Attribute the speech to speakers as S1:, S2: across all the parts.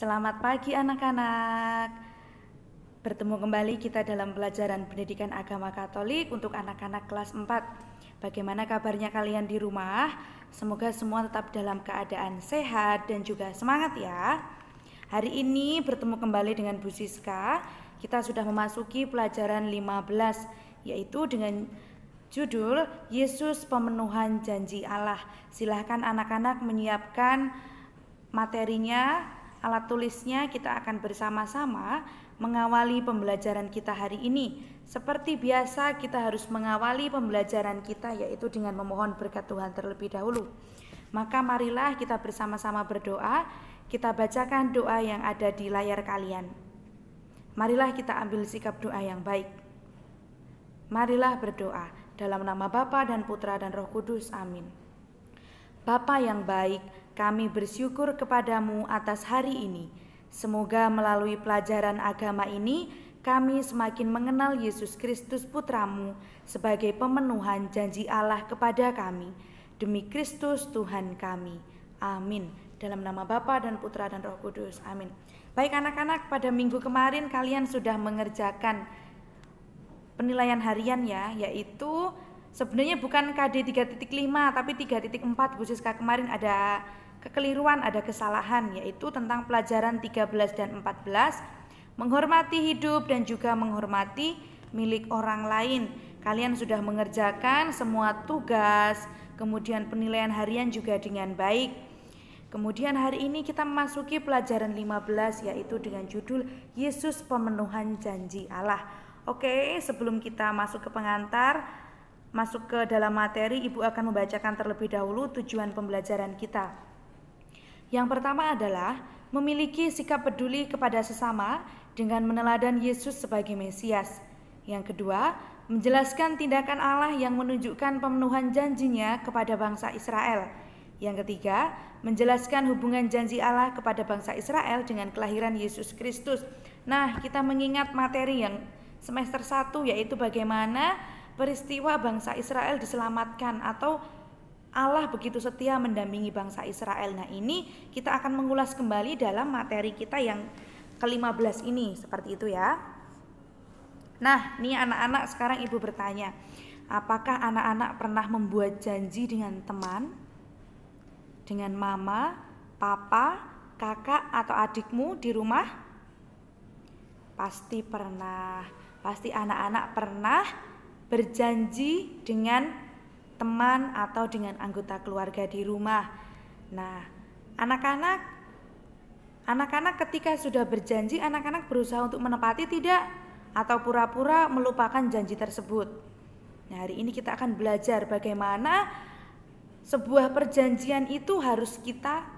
S1: Selamat pagi anak-anak. Bertemu kembali kita dalam pelajaran pendidikan agama Katolik untuk anak-anak kelas 4. Bagaimana kabarnya kalian di rumah? Semoga semua tetap dalam keadaan sehat dan juga semangat ya. Hari ini bertemu kembali dengan Bu Siska. Kita sudah memasuki pelajaran 15, yaitu dengan judul Yesus Pemenuhan Janji Allah. Silahkan anak-anak menyiapkan materinya, alat tulisnya. Kita akan bersama-sama mengawali pembelajaran kita hari ini. Seperti biasa kita harus mengawali pembelajaran kita yaitu dengan memohon berkat Tuhan terlebih dahulu. Maka marilah kita bersama-sama berdoa. Kita bacakan doa yang ada di layar kalian. Marilah kita ambil sikap doa yang baik. Marilah berdoa dalam nama Bapa dan Putra dan Roh Kudus. Amin. Bapa yang baik, kami bersyukur kepadamu atas hari ini. Semoga melalui pelajaran agama ini, kami semakin mengenal Yesus Kristus Putramu sebagai pemenuhan janji Allah kepada kami. Demi Kristus Tuhan kami. Amin. Dalam nama Bapa dan Putra dan Roh Kudus. Amin. Baik anak-anak, pada minggu kemarin kalian sudah mengerjakan penilaian harian ya, yaitu sebenarnya bukan KD 3.5 tapi 3.4. Bu Siska kemarin ada kekeliruan, ada kesalahan, yaitu tentang pelajaran 13 dan 14, menghormati hidup dan juga menghormati milik orang lain. Kalian sudah mengerjakan semua tugas, kemudian penilaian harian juga dengan baik. Kemudian hari ini kita memasuki pelajaran 15 yaitu dengan judul Yesus Pemenuhan Janji Allah. Oke, sebelum kita masuk ke pengantar, masuk ke dalam materi, Ibu akan membacakan terlebih dahulu tujuan pembelajaran kita. Yang pertama adalah memiliki sikap peduli kepada sesama dengan meneladan Yesus sebagai Mesias. Yang kedua, menjelaskan tindakan Allah yang menunjukkan pemenuhan janjinya kepada bangsa Israel. Yang ketiga, menjelaskan hubungan janji Allah kepada bangsa Israel dengan kelahiran Yesus Kristus. Nah, kita mengingat materi yang semester 1 yaitu bagaimana peristiwa bangsa Israel diselamatkan atau Allah begitu setia mendampingi bangsa Israel. Nah, ini kita akan mengulas kembali dalam materi kita yang ke-15 ini, seperti itu ya. Nah, nih anak-anak, sekarang Ibu bertanya, apakah anak-anak pernah membuat janji dengan teman, dengan mama, papa, kakak atau adikmu di rumah? Pasti pernah. Pasti anak-anak pernah berjanji dengan teman atau dengan anggota keluarga di rumah. Nah, anak-anak ketika sudah berjanji, anak-anak berusaha untuk menepati tidak? Atau pura-pura melupakan janji tersebut? Nah, hari ini kita akan belajar bagaimana sebuah perjanjian itu harus kita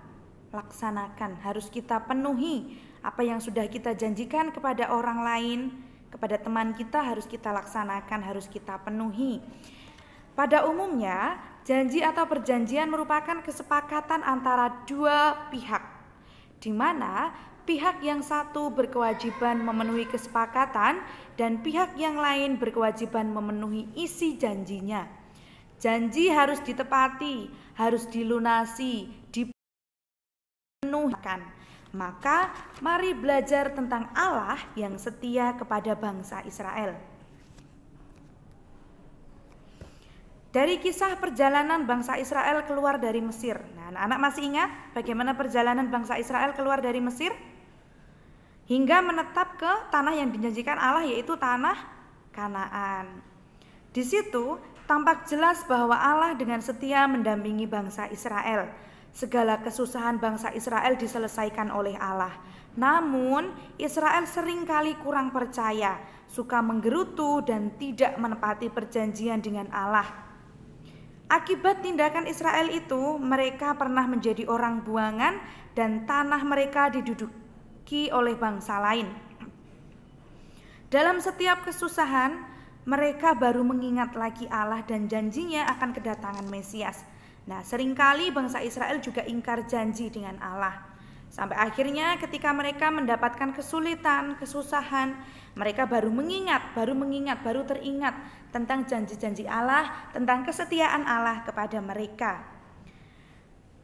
S1: laksanakan, harus kita penuhi. Apa yang sudah kita janjikan kepada orang lain, kepada teman kita harus kita laksanakan, harus kita penuhi. Pada umumnya, janji atau perjanjian merupakan kesepakatan antara dua pihak, di mana pihak yang satu berkewajiban memenuhi kesepakatan dan pihak yang lain berkewajiban memenuhi isi janjinya. Janji harus ditepati, harus dilunasi, dipenuhkan. Maka, mari belajar tentang Allah yang setia kepada bangsa Israel. Dari kisah perjalanan bangsa Israel keluar dari Mesir. Nah, anak-anak masih ingat bagaimana perjalanan bangsa Israel keluar dari Mesir? Hingga menetap ke tanah yang dijanjikan Allah, yaitu tanah Kanaan. Di situ tampak jelas bahwa Allah dengan setia mendampingi bangsa Israel. Segala kesusahan bangsa Israel diselesaikan oleh Allah. Namun, Israel seringkali kurang percaya, suka menggerutu dan tidak menepati perjanjian dengan Allah. Akibat tindakan Israel itu, mereka pernah menjadi orang buangan dan tanah mereka diduduki oleh bangsa lain. Dalam setiap kesusahan, mereka baru mengingat lagi Allah dan janjinya akan kedatangan Mesias. Nah, seringkali bangsa Israel juga ingkar janji dengan Allah. Sampai akhirnya ketika mereka mendapatkan kesulitan, kesusahan, mereka baru teringat tentang janji-janji Allah, tentang kesetiaan Allah kepada mereka.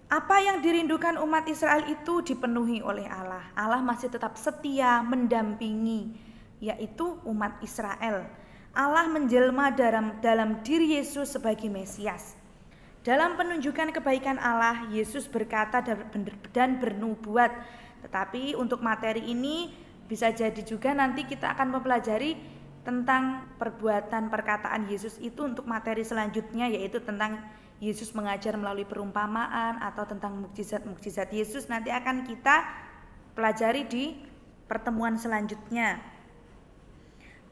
S1: Apa yang dirindukan umat Israel itu dipenuhi oleh Allah. Allah masih tetap setia mendampingi, yaitu umat Israel. Allah menjelma dalam diri Yesus sebagai Mesias. Dalam penunjukan kebaikan Allah, Yesus berkata dan bernubuat. Tetapi untuk materi ini bisa jadi juga nanti kita akan mempelajari tentang perbuatan perkataan Yesus itu untuk materi selanjutnya, yaitu tentang Yesus mengajar melalui perumpamaan atau tentang mukjizat-mukjizat Yesus nanti akan kita pelajari di pertemuan selanjutnya.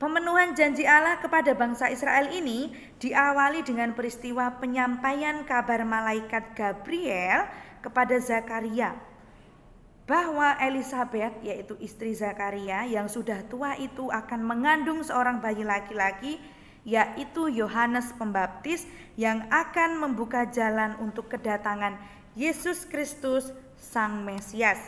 S1: Pemenuhan janji Allah kepada bangsa Israel ini diawali dengan peristiwa penyampaian kabar malaikat Gabriel kepada Zakaria bahwa Elisabet, yaitu istri Zakaria yang sudah tua itu akan mengandung seorang bayi laki-laki, yaitu Yohanes Pembaptis, yang akan membuka jalan untuk kedatangan Yesus Kristus Sang Mesias.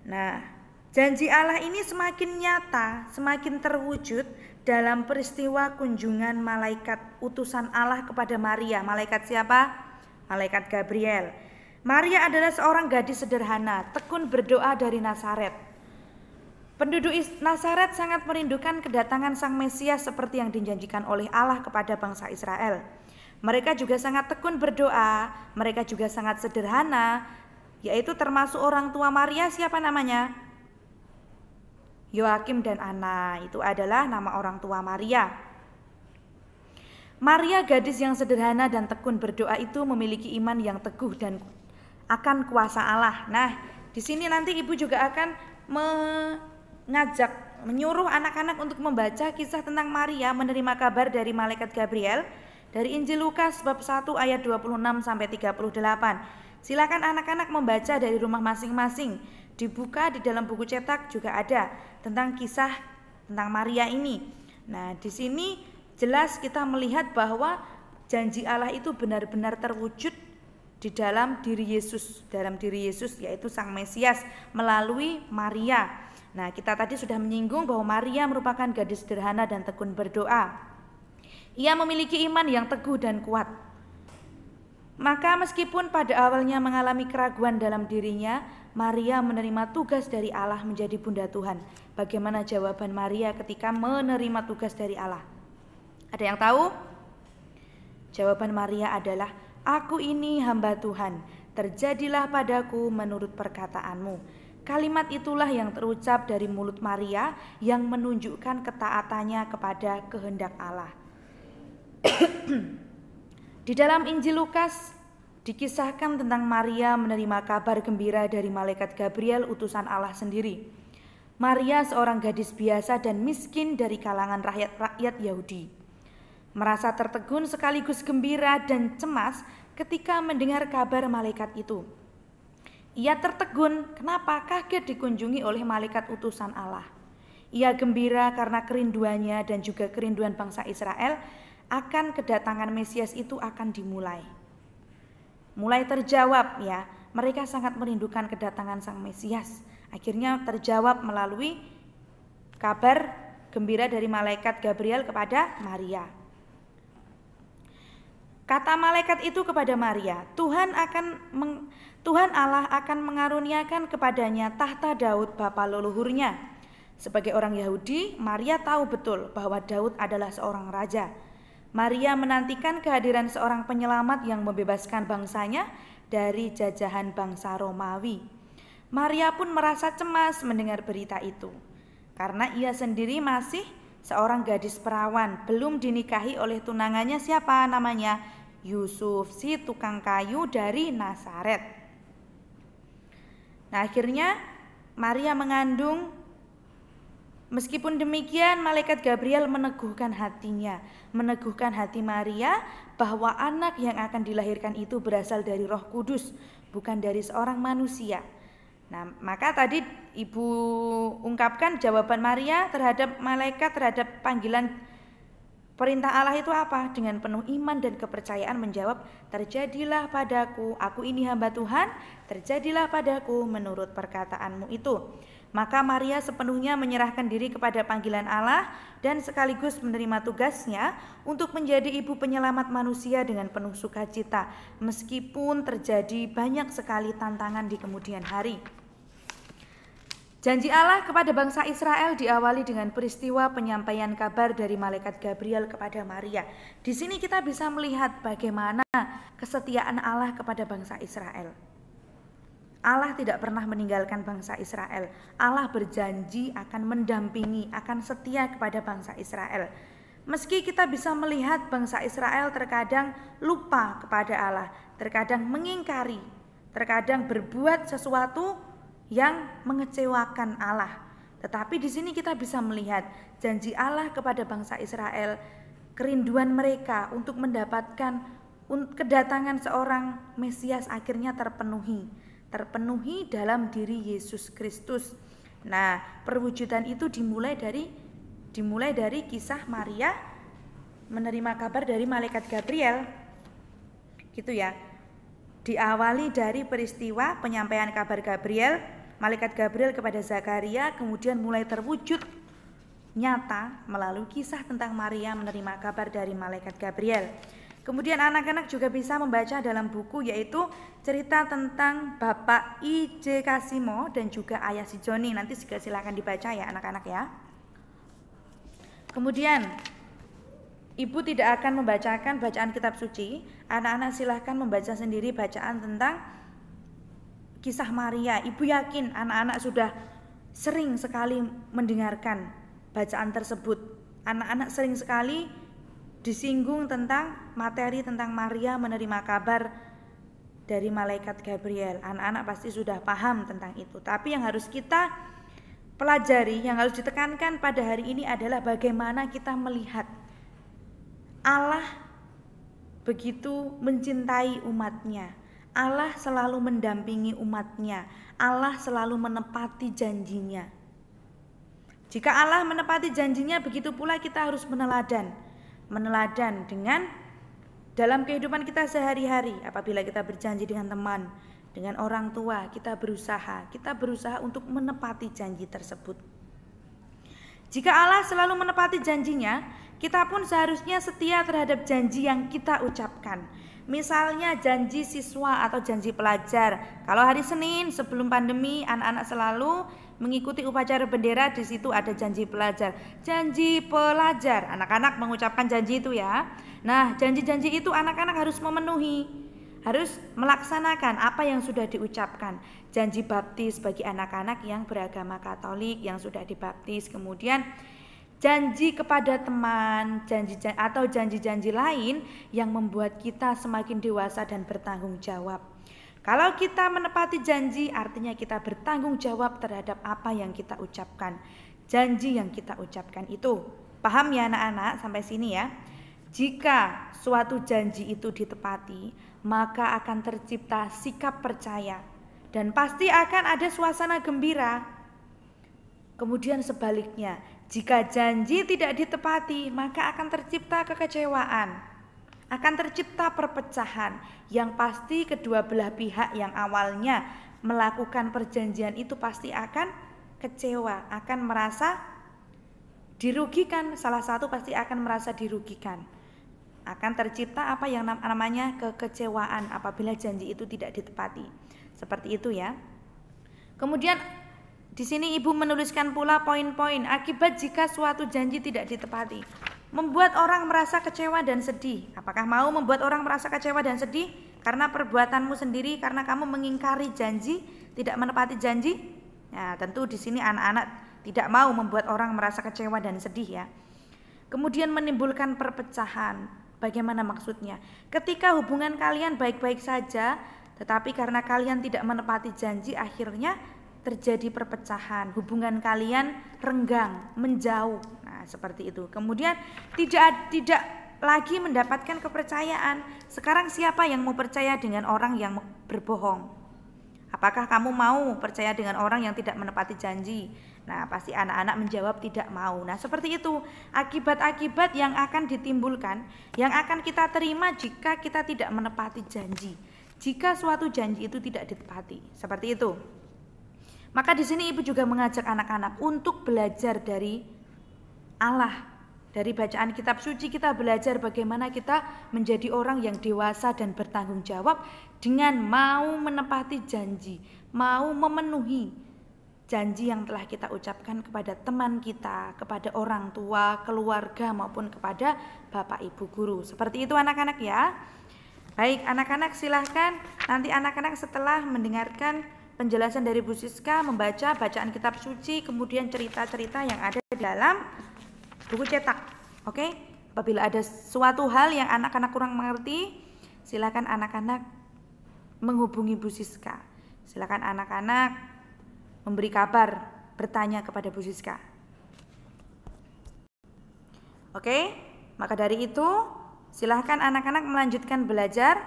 S1: Nah, janji Allah ini semakin nyata, semakin terwujud dalam peristiwa kunjungan malaikat utusan Allah kepada Maria. Malaikat siapa? Malaikat Gabriel. Maria adalah seorang gadis sederhana, tekun berdoa dari Nazaret. Penduduk Nazaret sangat merindukan kedatangan Sang Mesias seperti yang dijanjikan oleh Allah kepada bangsa Israel. Mereka juga sangat tekun berdoa, mereka juga sangat sederhana, yaitu termasuk orang tua Maria, siapa namanya? Yoakim dan Anna, itu adalah nama orang tua Maria. Maria, gadis yang sederhana dan tekun berdoa itu memiliki iman yang teguh dan akan kuasa Allah. Nah, di sini nanti Ibu juga akan menyuruh anak-anak untuk membaca kisah tentang Maria menerima kabar dari malaikat Gabriel dari Injil Lukas bab 1 ayat 26 sampai 38. Silakan anak-anak membaca dari rumah masing-masing. Dibuka di dalam buku cetak juga ada tentang kisah tentang Maria ini. Nah, di sini jelas kita melihat bahwa janji Allah itu benar-benar terwujud di dalam diri Yesus, yaitu Sang Mesias melalui Maria. Nah, kita tadi sudah menyinggung bahwa Maria merupakan gadis sederhana dan tekun berdoa. Ia memiliki iman yang teguh dan kuat. Maka meskipun pada awalnya mengalami keraguan dalam dirinya, Maria menerima tugas dari Allah menjadi bunda Tuhan. Bagaimana jawaban Maria ketika menerima tugas dari Allah? Ada yang tahu? Jawaban Maria adalah, "Aku ini hamba Tuhan, terjadilah padaku menurut perkataanmu." Kalimat itulah yang terucap dari mulut Maria yang menunjukkan ketaatannya kepada kehendak Allah. Di dalam Injil Lukas dikisahkan tentang Maria menerima kabar gembira dari malaikat Gabriel, utusan Allah sendiri. Maria seorang gadis biasa dan miskin dari kalangan rakyat Yahudi. Merasa tertegun sekaligus gembira dan cemas ketika mendengar kabar malaikat itu. Ia tertegun, kenapa? Kaget dikunjungi oleh malaikat utusan Allah. Ia gembira karena kerinduannya dan juga kerinduan bangsa Israel akan kedatangan Mesias itu akan dimulai. Mulai terjawab ya, mereka sangat merindukan kedatangan Sang Mesias. Akhirnya terjawab melalui kabar gembira dari malaikat Gabriel kepada Maria. Kata malaikat itu kepada Maria, Tuhan Allah akan mengaruniakan kepadanya tahta Daud bapa leluhurnya. Sebagai orang Yahudi, Maria tahu betul bahwa Daud adalah seorang raja. Maria menantikan kehadiran seorang penyelamat yang membebaskan bangsanya dari jajahan bangsa Romawi. Maria pun merasa cemas mendengar berita itu, karena ia sendiri masih seorang gadis perawan, belum dinikahi oleh tunangannya siapa namanya? Yusuf, si tukang kayu dari Nazaret. Nah, akhirnya Maria mengandung. Meskipun demikian, malaikat Gabriel meneguhkan hatinya, meneguhkan hati Maria bahwa anak yang akan dilahirkan itu berasal dari Roh Kudus, bukan dari seorang manusia. Nah, maka tadi Ibu ungkapkan jawaban Maria terhadap malaikat, terhadap panggilan Perintah Allah itu apa? Dengan penuh iman dan kepercayaan menjawab, terjadilah padaku, aku ini hamba Tuhan, terjadilah padaku menurut perkataanmu itu. Maka Maria sepenuhnya menyerahkan diri kepada panggilan Allah dan sekaligus menerima tugasnya untuk menjadi ibu penyelamat manusia dengan penuh sukacita, meskipun terjadi banyak sekali tantangan di kemudian hari. Janji Allah kepada bangsa Israel diawali dengan peristiwa penyampaian kabar dari malaikat Gabriel kepada Maria. Di sini kita bisa melihat bagaimana kesetiaan Allah kepada bangsa Israel. Allah tidak pernah meninggalkan bangsa Israel. Allah berjanji akan mendampingi, akan setia kepada bangsa Israel. Meski kita bisa melihat bangsa Israel terkadang lupa kepada Allah, terkadang mengingkari, terkadang berbuat sesuatu yang mengecewakan Allah. Tetapi di sini kita bisa melihat janji Allah kepada bangsa Israel, kerinduan mereka untuk mendapatkan kedatangan seorang Mesias akhirnya terpenuhi dalam diri Yesus Kristus. Nah, perwujudan itu dimulai dari kisah Maria menerima kabar dari malaikat Gabriel. Gitu ya. Diawali dari peristiwa penyampaian kabar malaikat Gabriel kepada Zakaria, kemudian mulai terwujud nyata melalui kisah tentang Maria menerima kabar dari malaikat Gabriel. Kemudian anak-anak juga bisa membaca dalam buku, yaitu cerita tentang Bapak I.J. Kasimo dan juga Ayah si Joni. Nanti juga silakan dibaca ya anak-anak ya. Kemudian Ibu tidak akan membacakan bacaan kitab suci. Anak-anak silahkan membaca sendiri bacaan tentang kisah Maria. Ibu yakin anak-anak sudah sering sekali mendengarkan bacaan tersebut. Anak-anak sering sekali disinggung tentang materi tentang Maria menerima kabar dari malaikat Gabriel. Anak-anak pasti sudah paham tentang itu. Tapi yang harus kita pelajari, yang harus ditekankan pada hari ini adalah bagaimana kita melihat Allah begitu mencintai umatnya. Allah selalu mendampingi umatnya. Allah selalu menepati janjinya. Jika Allah menepati janjinya, begitu pula kita harus meneladani dengan dalam kehidupan kita sehari-hari. Apabila kita berjanji dengan teman, dengan orang tua, kita berusaha untuk menepati janji tersebut. Jika Allah selalu menepati janjinya, kita pun seharusnya setia terhadap janji yang kita ucapkan. Misalnya janji siswa atau janji pelajar. Kalau hari Senin sebelum pandemi, anak-anak selalu mengikuti upacara bendera, di situ ada janji pelajar. Janji pelajar, anak-anak mengucapkan janji itu ya. Nah, janji-janji itu anak-anak harus memenuhi, harus melaksanakan apa yang sudah diucapkan. Janji baptis bagi anak-anak yang beragama Katolik yang sudah dibaptis. Kemudian janji kepada teman, janji-janji lain yang membuat kita semakin dewasa dan bertanggung jawab. Kalau kita menepati janji, artinya kita bertanggung jawab terhadap apa yang kita ucapkan. Janji yang kita ucapkan itu. Paham ya anak-anak sampai sini ya? Jika suatu janji itu ditepati, maka akan tercipta sikap percaya dan pasti akan ada suasana gembira. Kemudian sebaliknya, jika janji tidak ditepati, maka akan tercipta kekecewaan, akan tercipta perpecahan, yang pasti kedua belah pihak yang awalnya melakukan perjanjian itu pasti akan kecewa, akan merasa dirugikan. Salah satu pasti akan merasa dirugikan. Akan tercipta apa yang namanya kekecewaan apabila janji itu tidak ditepati. Seperti itu ya. Kemudian di sini ibu menuliskan pula poin-poin akibat jika suatu janji tidak ditepati. Membuat orang merasa kecewa dan sedih. Apakah mau membuat orang merasa kecewa dan sedih karena perbuatanmu sendiri, karena kamu mengingkari janji, tidak menepati janji? Nah, tentu di sini anak-anak tidak mau membuat orang merasa kecewa dan sedih ya. Kemudian menimbulkan perpecahan. Bagaimana maksudnya? Ketika hubungan kalian baik-baik saja, tetapi karena kalian tidak menepati janji, akhirnya terjadi perpecahan, hubungan kalian renggang, menjauh. Nah, seperti itu. Kemudian tidak lagi mendapatkan kepercayaan. Sekarang siapa yang mau percaya dengan orang yang berbohong? Apakah kamu mau percaya dengan orang yang tidak menepati janji? Nah, pasti anak-anak menjawab tidak mau. Nah, seperti itu akibat-akibat yang akan ditimbulkan, yang akan kita terima jika kita tidak menepati janji. Jika suatu janji itu tidak ditepati, seperti itu. Maka di sini ibu juga mengajak anak-anak untuk belajar dari Allah. Dari bacaan kitab suci kita belajar bagaimana kita menjadi orang yang dewasa dan bertanggung jawab dengan mau menepati janji, mau memenuhi janji yang telah kita ucapkan kepada teman kita, kepada orang tua, keluarga maupun kepada Bapak Ibu guru. Seperti itu anak-anak ya. Baik anak-anak, silahkan nanti anak-anak setelah mendengarkan penjelasan dari Bu Siska, membaca bacaan kitab suci, kemudian cerita-cerita yang ada di dalam buku cetak. Oke? Apabila ada suatu hal yang anak-anak kurang mengerti, silakan anak-anak menghubungi Bu Siska. Silakan anak-anak memberi kabar, bertanya kepada Bu Siska. Oke? Maka dari itu, silakan anak-anak melanjutkan belajar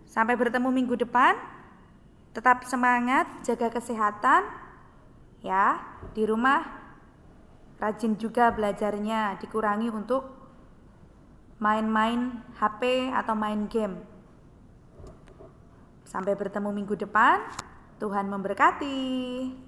S1: sampai bertemu minggu depan. Tetap semangat, jaga kesehatan ya. Di rumah rajin juga belajarnya, dikurangi untuk main-main HP atau main game. Sampai bertemu minggu depan, Tuhan memberkati.